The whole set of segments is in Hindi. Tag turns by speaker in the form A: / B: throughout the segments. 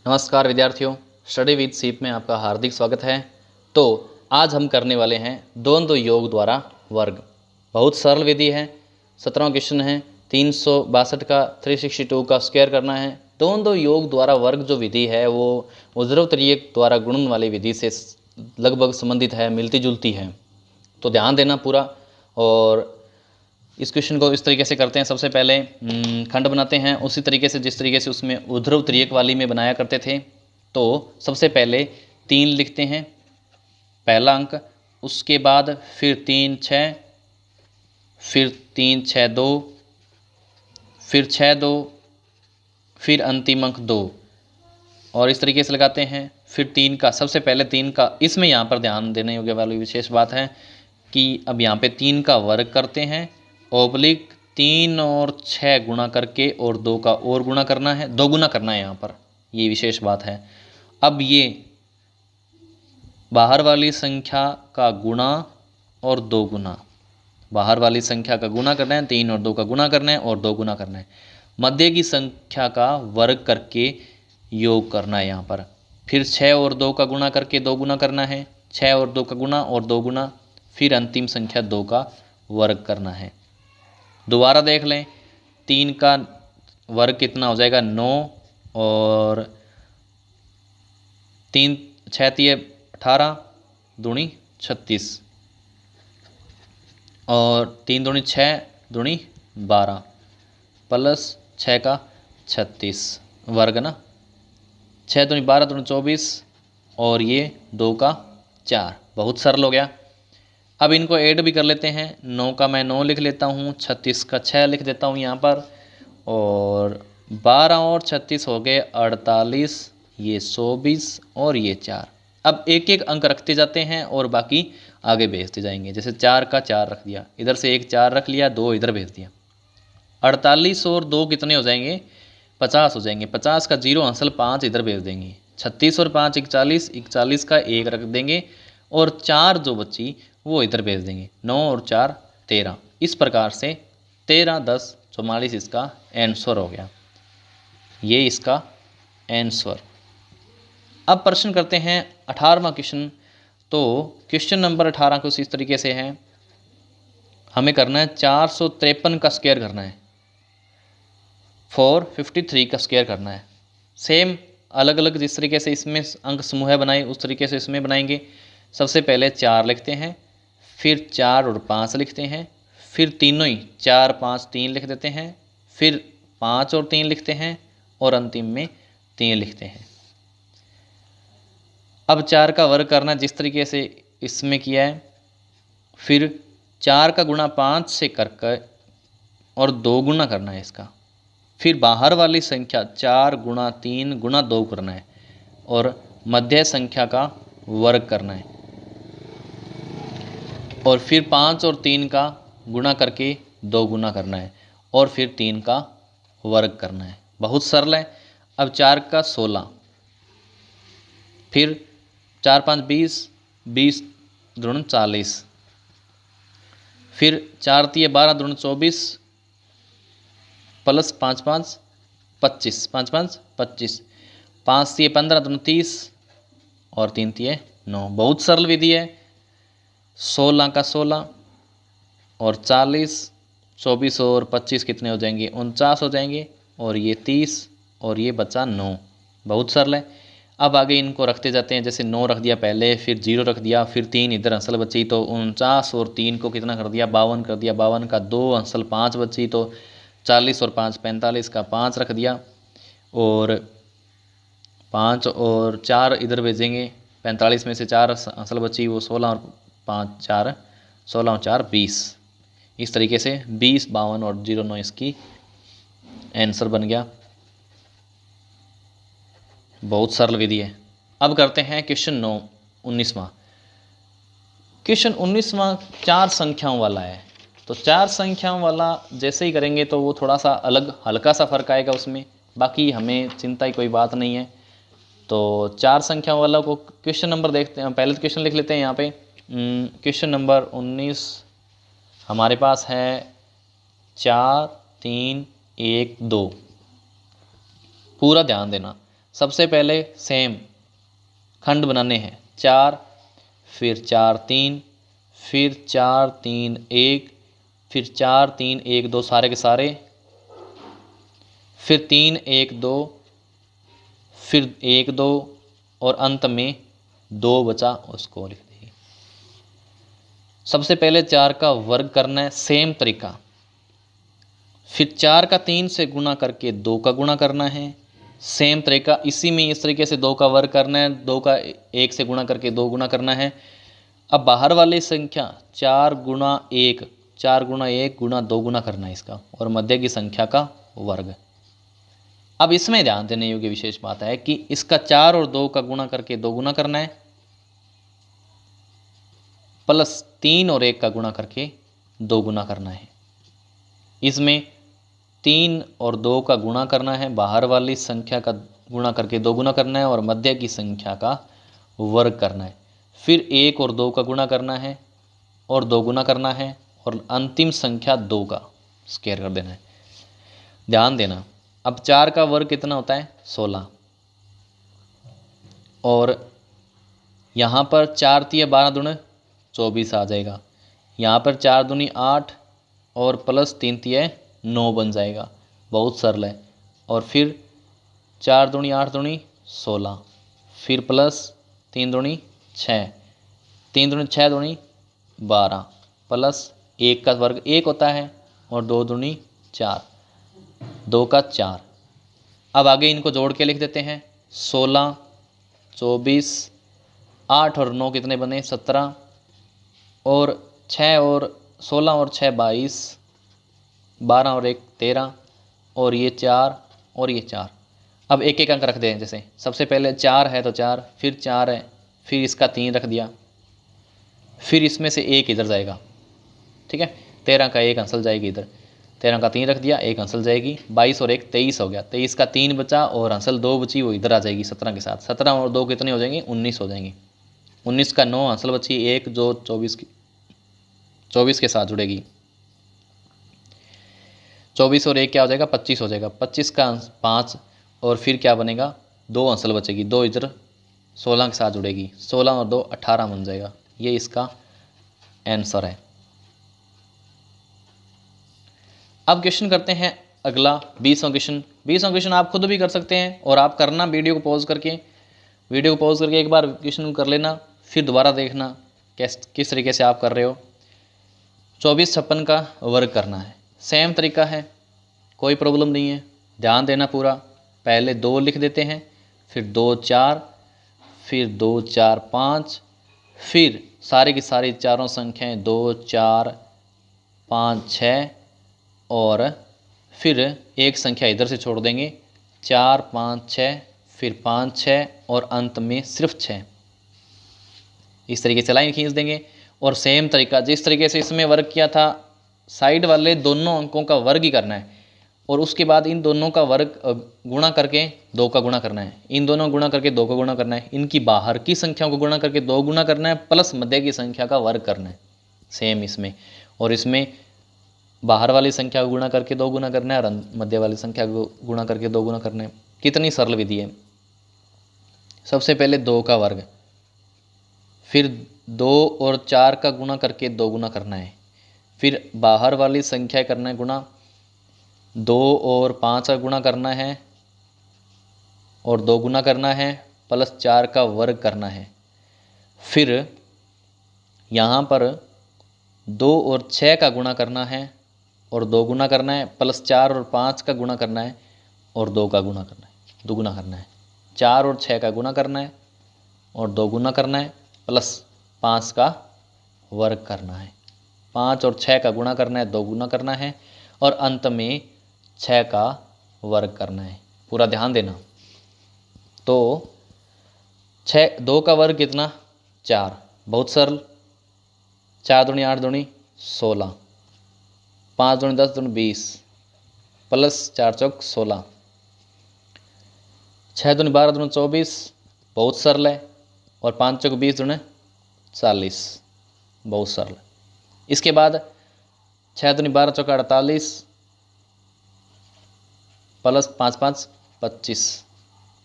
A: नमस्कार विद्यार्थियों, स्टडी विद सीप में आपका हार्दिक स्वागत है। तो आज हम करने वाले हैं द्वंद्व योग द्वारा वर्ग। बहुत सरल विधि है। 17वां क्वेश्चन है, 362 का 362 का स्क्वायर करना है। द्वंद्व योग द्वारा वर्ग जो विधि है वो ऊर्ध्व तृतीयक द्वारा गुणन वाली विधि से लगभग संबंधित है, मिलती जुलती है। तो ध्यान देना पूरा। और इस क्वेश्चन को इस तरीके से करते हैं। सबसे पहले खंड बनाते हैं उसी तरीके से जिस तरीके से उसमें ऊर्ध्व तृतीयक वाली में बनाया करते थे। तो सबसे पहले 3 लिखते हैं पहला अंक, उसके बाद फिर 3 6, फिर 3 6 2, फिर 6 2, फिर अंतिम अंक 2 और इस तरीके से लगाते हैं। फिर 3 का, सबसे पहले 3 का, इसमें यहाँ पर ध्यान देने योग्य वाली विशेष बात है कि अब यहाँ पे 3 का वर्ग करते हैं, ओब्लिक 3 और 6 गुणा करके और 2 का और गुणा करना है, 2 गुना करना है यहाँ पर, ये विशेष बात है। अब ये बाहर वाली संख्या का गुणा और 2 गुना, बाहर वाली संख्या का गुणा करना है, 3 और 2 का गुणा करना है और 2 गुना करना है। मध्य की संख्या का वर्ग करके योग करना है यहाँ पर। फिर 6 और 2 का गुणा करके 2 गुना करना है, 6 और 2 का गुणा और 2 गुना, फिर अंतिम संख्या 2 का वर्ग करना है। दोबारा देख लें, 3 का वर्ग कितना हो जाएगा 9 और 3 6 3 18 दूनी 36 और 3 दूनी 6 दूनी 12 प्लस 6 का 36 वर्ग ना, 6 दूनी 12 दूनी 24 और ये 2 का 4। बहुत सरल हो गया। अब इनको ऐड भी कर लेते हैं। 9 का मैं 9 लिख लेता हूँ, 36 का 6 लिख देता हूँ यहाँ पर, और 12 और 36 हो गए 48, ये 24 और ये 4। अब एक एक अंक रखते जाते हैं और बाकी आगे भेजते जाएंगे। जैसे 4 का 4 रख दिया, इधर से एक 4 रख लिया, 2 इधर भेज दिया। 48 और 2 कितने हो जाएंगे, 50 हो जाएंगे। 50 का 0 हासिल 5 इधर भेज देंगे। 36 और 5 41, 41 का 1 रख देंगे और 4 जो बची वो इधर भेज देंगे। 9 और 4 13। इस प्रकार से 13 10 44 इसका आंसर हो गया। ये इसका आंसर। अब प्रश्न करते हैं 18वां क्वेश्चन। तो क्वेश्चन नंबर 18 कुछ इस तरीके से है। हमें करना है 453 का स्क्वायर करना है, 453 का स्क्वायर करना है। सेम अलग अलग जिस तरीके से इसमें अंक समूह बनाए उस तरीके से इसमें बनाएंगे। सबसे पहले 4 लिखते हैं, फिर 4 और 5 लिखते हैं, फिर तीनों ही 4 5 3 लिख देते हैं, फिर 5 और 3 लिखते हैं और अंतिम में 3 लिखते हैं। अब 4 का वर्ग करना जिस तरीके से इसमें किया है, फिर 4 का गुणा 5 से करके और 2 गुना करना है इसका। फिर बाहर वाली संख्या 4 गुणा 3 गुणा 2 करना है और मध्य संख्या का वर्ग करना है और फिर 5 और 3 का गुणा करके 2 गुना करना है और फिर 3 का वर्ग करना है। बहुत सरल है। अब 4 का 16, फिर 4 5 20, 20 दूनी 40, फिर 4 3 12 दूनी 24 प्लस 5 5 25, 5 5 25, 5 3 15 दूनी 30 और 3 3 9। बहुत सरल विधि है। 16 का 16 और 40, 24 और 25 कितने हो जाएंगे 49 हो जाएंगे और ये 30 और ये बचा 9। बहुत सरल है। अब आगे इनको रखते जाते हैं। जैसे 9 रख दिया पहले, फिर 0 रख दिया, फिर 3 इधर अंसल बची तो 49 और 3 को कितना कर दिया 52 कर दिया। 52 का 2 अंसल 5 बची तो 40 और 5 45 का 5 रख दिया और 5 और 4 इधर भेजेंगे। 45 में से 4 अंसल बची वो 16 और 5 4 16 और 4 20। इस तरीके से 20 52 और 09 इसकी आंसर बन गया। बहुत सरल विधि है। अब करते हैं क्वेश्चन 19वां। क्वेश्चन 19वां 4 संख्याओं वाला है। तो 4 संख्याओं वाला जैसे ही करेंगे तो वो थोड़ा सा अलग हल्का सा फर्क आएगा उसमें, बाकी हमें चिंता की कोई बात नहीं है। तो 4 संख्याओं वाला को क्वेश्चन नंबर देखते हैं। पहले क्वेश्चन लिख लेते हैं यहाँ पे। क्वेश्चन नंबर 19 हमारे पास है 4 3 1 2। पूरा ध्यान देना। सबसे पहले सेम खंड बनाने हैं, 4 फिर 4 3 फिर 4 3 1 फिर 4 3 1 2 सारे के सारे, फिर 3 1 2 फिर 1 2 और अंत में 2 बचा उसको लिख देंगे। सबसे पहले 4 का वर्ग करना है सेम तरीका, फिर 4 का 3 से गुणा करके 2 का गुणा करना है सेम तरीका, इसी में इस तरीके से 2 का वर्ग करना है, 2 का 1 से गुणा करके 2 गुणा करना है। अब बाहर वाली संख्या 4 गुणा 1 4 गुणा 1 गुणा 2 गुणा करना है इसका, और मध्य की संख्या का वर्ग। अब इसमें ध्यान देने योग्य विशेष बात है कि इसका 4 और 2 का गुणा करके 2 गुणा करना है, प्लस 3 और 1 का गुणा करके 2 गुणा करना है। इसमें 3 और 2 का गुणा करना है, बाहर वाली संख्या का गुणा करके 2 गुणा करना है, और मध्य की संख्या का वर्ग करना है। फिर 1 और 2 का गुणा करना है और 2 गुणा करना है, और अंतिम संख्या 2 का स्क्वायर कर देना है। ध्यान देना, अब 4 का वर्ग कितना होता है 16, और यहाँ पर 4 तिया 12 दूनी 24 आ जाएगा। यहाँ पर 4 दूनी 8 और प्लस 3 तिया 9 बन जाएगा, बहुत सरल है। और फिर 4 दूनी 8 दूनी 16, फिर प्लस 3 दूनी 6, 3 दूनी 6 दूनी 12, प्लस 1 का वर्ग 1 होता है, और 2 दूनी 4, 2 का 4। अब आगे इनको जोड़ के लिख देते हैं, 16 24 8 और 9 कितने बने 17, और 6 और 16 और 6 22, 12 और 1 13, और ये 4 और ये 4। अब एक एक अंक रख दें, जैसे सबसे पहले 4 है तो 4, फिर 4 है, फिर इसका 3 रख दिया, फिर इसमें से 1 इधर जाएगा, ठीक है। 13 का 1 अंसल जाएगी इधर, 13 का 3 रख दिया, 1 अंसल जाएगी, 22 और 1 23 हो गया, 23 का 3 बचा और अंसल 2 बची, वो इधर आ जाएगी 17 के साथ, 17 और 2 कितने हो जाएंगे 19 हो जाएंगी, 19 का 9 अंसल बची, 1 जो 24 के साथ जुड़ेगी, 24 और 1 क्या हो जाएगा 25 हो जाएगा, 25 का 5 और फिर क्या बनेगा 2 अंसल बचेगी, 2 इधर 16 के साथ जुड़ेगी, 16 और 2 18 बन जाएगा। ये इसका आंसर है। अब क्वेश्चन करते हैं अगला 20वां क्वेश्चन। 20वां क्वेश्चन आप खुद भी कर सकते हैं, और आप करना वीडियो को पॉज करके एक बार क्वेश्चन कर लेना, फिर दोबारा देखना किस तरीके से आप कर रहे हो। 24 56 का वर्ग करना है, सेम तरीका है, कोई प्रॉब्लम नहीं है, ध्यान देना पूरा। पहले 2 लिख देते हैं, फिर 2 4, फिर 2 4 5, फिर सारी की सारी चारों संख्याएं 2 4 5 6, और फिर एक संख्या इधर से छोड़ देंगे, 4 5 6, फिर 5 6 और अंत में सिर्फ 6। इस तरीके से लाइन खींच देंगे, और सेम तरीका जिस तरीके से इसमें वर्ग किया था, साइड वाले दोनों अंकों का वर्ग ही करना है, और उसके बाद इन दोनों का वर्ग गुणा करके 2 का गुणा करना है, इन दोनों गुणा करके 2 का गुणा करना है, इनकी बाहर की संख्याओं को गुणा करके 2 गुणा करना है, प्लस मध्य की संख्या का वर्ग करना है सेम इसमें, और इसमें बाहर वाली संख्या को गुणा करके 2 गुणा करना है, और मध्य वाली संख्या को गुणा करके 2 गुणा करना है। कितनी सरल विधि है। सबसे पहले 2 का वर्ग, फिर 2 और 4 का गुणा करके 2 गुणा करना है, फिर बाहर वाली संख्या करना है गुणा, 2 और 5 का गुणा करना है और 2 गुणा करना है, प्लस 4 का वर्ग करना है। फिर यहाँ पर 2 और 6 का गुणा करना है और 2 गुणा करना है, प्लस 4 और 5 का गुणा करना है और 2 का गुणा करना है, दुगुना करना है। 4 और 6 का गुणा करना है और 2 गुणा करना है, प्लस 5 का वर्ग करना है। 5 और 6 का गुणा करना है, 2 गुणा करना है, और अंत में 6 का वर्ग करना है। पूरा ध्यान देना। तो 2 का वर्ग कितना 4, बहुत सरल। 4 दूनी 8 दूनी 16, 5 दूनी 10 दूनी 20, प्लस 4 चौक 16, 6 दूनी 12 दूनी 24, बहुत सरल है, और 5 चौक 20 दूनी 40, बहुत सरल। इसके बाद 6 दूनी 12 चौक 48, प्लस 5 5 25,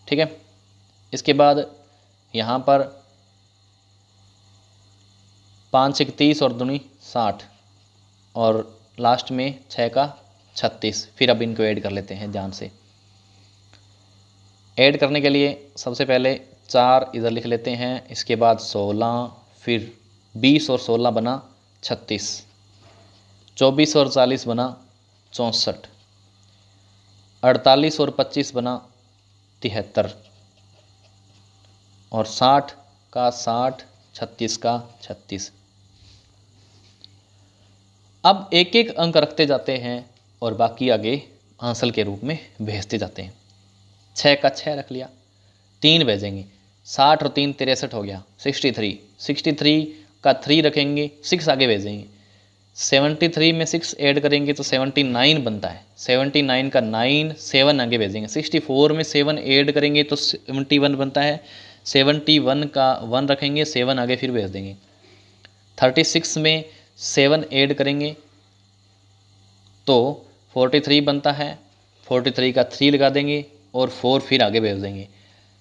A: ठीक है। इसके बाद यहाँ पर 5 एक 30 और दूनी 60 और लास्ट में 6 का 36। फिर अब इनको ऐड कर लेते हैं ध्यान से। ऐड करने के लिए सबसे पहले 4 इधर लिख लेते हैं, इसके बाद 16, फिर 20 और 16 बना 36, 24 और 40 बना 64, 48 और 25 बना 73 और 60 का 60, 36 का 36। अब एक एक अंक रखते जाते हैं और बाकी आगे आंसर के रूप में भेजते जाते हैं। 6 का 6 रख लिया, 3 भेजेंगे, 60 और 3 63 हो गया, 63, 63 का 3 रखेंगे, 6 आगे भेजेंगे, 73 में 6 ऐड करेंगे तो 79 बनता है, 79 का 9 7 आगे भेजेंगे, 64 में 7 ऐड करेंगे तो 71 बनता है, 71 का 1 रखेंगे, 7 आगे फिर भेज देंगे, 36 में 7 ऐड करेंगे तो 43 बनता है, 43 का 3 लगा देंगे और 4 फिर आगे भेज देंगे,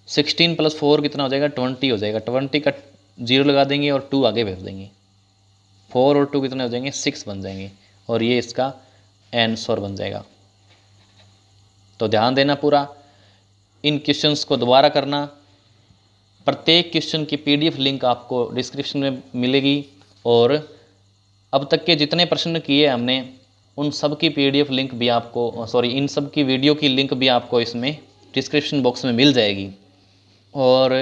A: 16 + 4 कितना हो जाएगा, 20 हो जाएगा, 20 का 0 लगा देंगे और 2 आगे भेज देंगे, 4 और 2 कितने हो जाएंगे, 6 बन जाएंगे और ये इसका आंसर बन जाएगा। तो ध्यान देना पूरा, इन क्वेश्चंस को दोबारा करना। प्रत्येक क्वेश्चन की PDF लिंक आपको डिस्क्रिप्शन में मिलेगी और अब तक के जितने प्रश्न किए हमने उन सब की PDF लिंक भी आपको, इन सब की वीडियो की लिंक भी आपको इसमें डिस्क्रिप्शन बॉक्स में मिल जाएगी। और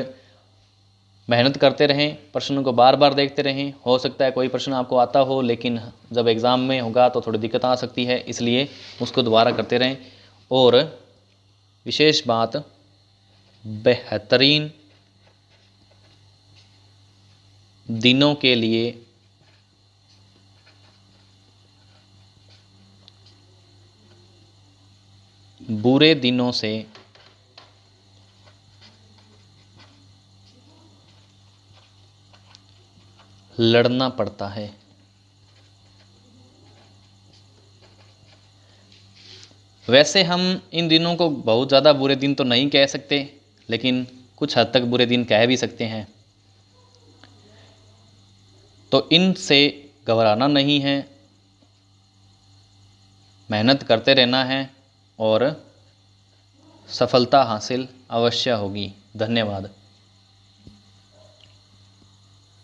A: मेहनत करते रहें, प्रश्नों को बार बार देखते रहें। हो सकता है कोई प्रश्न आपको आता हो लेकिन जब एग्ज़ाम में होगा तो थोड़ी दिक्कत आ सकती है, इसलिए उसको दोबारा करते रहें। और विशेष बात, बेहतरीन दिनों के लिए बुरे दिनों से लड़ना पड़ता है। वैसे हम इन दिनों को बहुत ज़्यादा बुरे दिन तो नहीं कह सकते, लेकिन कुछ हद तक बुरे दिन कह भी सकते हैं। तो इनसे घबराना नहीं है, मेहनत करते रहना है और सफलता हासिल अवश्य होगी। धन्यवाद।